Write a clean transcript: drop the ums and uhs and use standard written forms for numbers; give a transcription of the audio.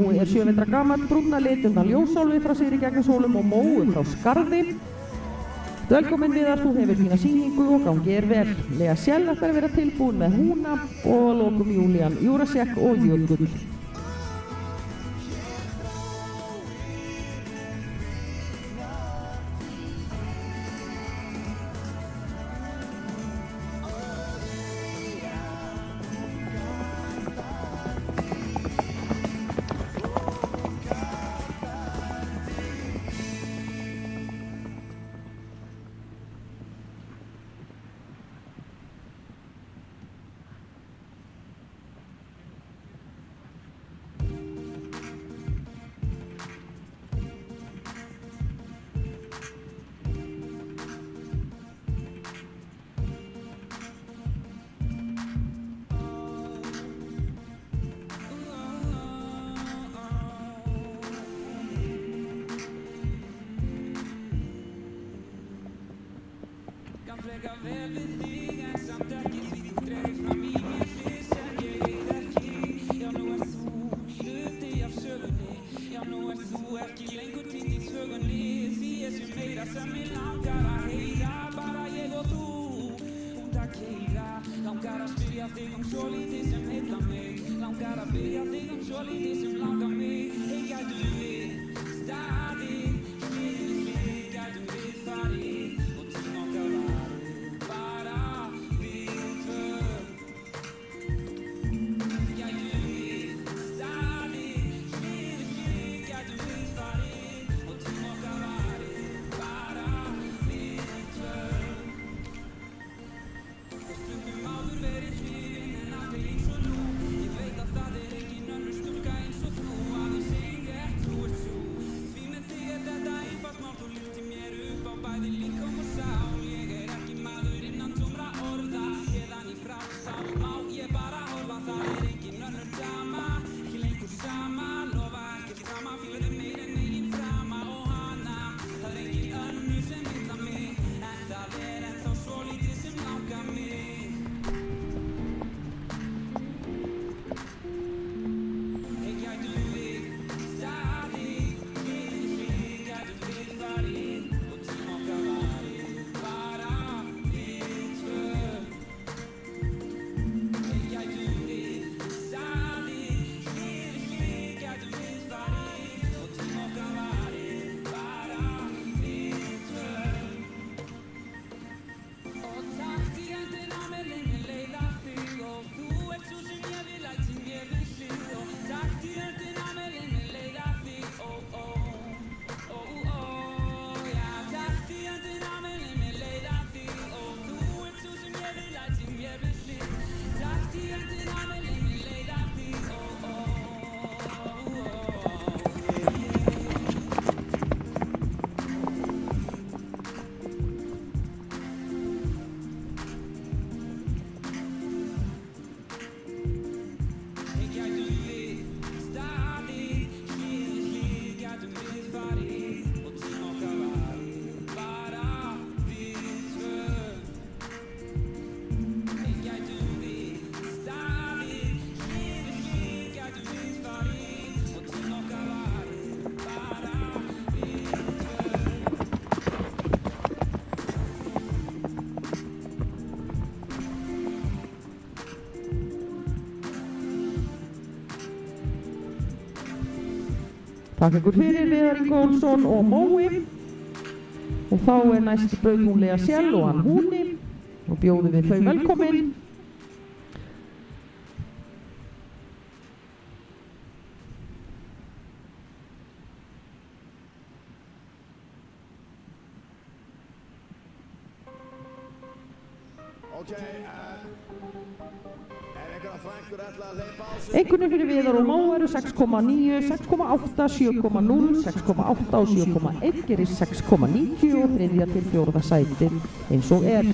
Mói 7 vetra gamall, brúnna lit undan ljósálfi frá Sigri Gegnashólum og Mói frá Skarði. Velkomin Viðar, þú hefur fína sýningu og gangi vel. Lea Sjell ætlar að vera tilbúin með húna og að lokum Júlían Júrasek og Jökull. Takk ykkur fyrir Viðar Ingólfsson og Mói. Og þá næst braut hún Lea Sjell og hann húni og bjóðum við þau velkomin. Einkunnir fyrir Viðar og Mói eru 6,9, 6,8, 7,0, 6,8 og 7,1 gerir 6,90 og þriðja til fjórða sæti eins og er.